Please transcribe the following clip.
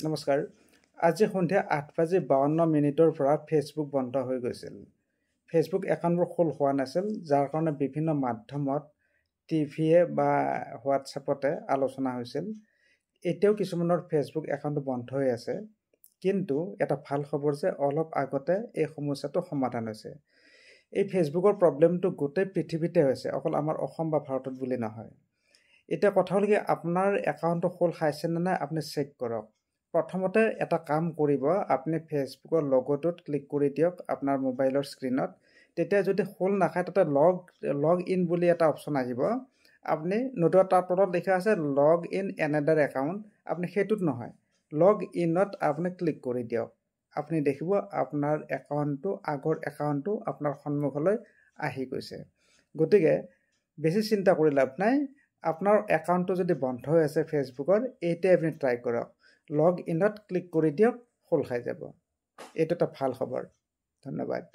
নমস্কাৰ। আজি সন্ধিয়া 8:52 পৰা ফেচবুক বন্ধ হৈ গৈছিল। ফেচবুক একাউণ্টবোৰ খোল হোৱা নাছিল, যাৰ কাৰণে বিভিন্ন মাধ্যমত টিভিয়ে বা হোৱাটছএপতে আলোচনা হৈছিল। এতিয়াও কিছুমানৰ ফেচবুক একাউণ্টটো বন্ধ হৈ আছে, কিন্তু এটা ভাল খবৰ যে অলপ আগতে এই সমস্যাটো সমাধান হৈছে। এই ফেচবুকৰ প্ৰব্লেমটো গোটেই পৃথিৱীতে হৈছে, অকল আমাৰ অসম বা ভাৰতত বুলি নহয়। এতিয়া কথা হ'ল কি, আপোনাৰ একাউণ্টটো খোল খাইছে নে নাই আপুনি চেক কৰক। প্ৰথমতে এটা কাম কৰিব, আপুনি ফেচবুকৰ লগটোত ক্লিক কৰি দিয়ক আপোনাৰ মোবাইলৰ স্ক্ৰীণত। তেতিয়া যদি খোল নাখায়, তাতে লগ ইন বুলি এটা অপশ্যন আহিব। আপুনি নতুবা তাৰ তলত লিখা আছে লগ ইন এনাডাৰ একাউণ্ট, আপুনি সেইটোত নহয়, লগ ইনত আপুনি ক্লিক কৰি দিয়ক। আপুনি দেখিব আপোনাৰ একাউণ্টটো, আগৰ একাউণ্টটো আপোনাৰ সন্মুখলৈ আহি গৈছে। গতিকে বেছি চিন্তা কৰি লাভ নাই। আপোনাৰ একাউণ্টটো যদি বন্ধ হৈ আছে ফেচবুকৰ, এইটোৱে আপুনি ট্ৰাই কৰক। লগ ইনত ক্লিক কৰি দিয়ক, খোল খাই যাব। এইটো এটা ভাল খবৰ। ধন্যবাদ।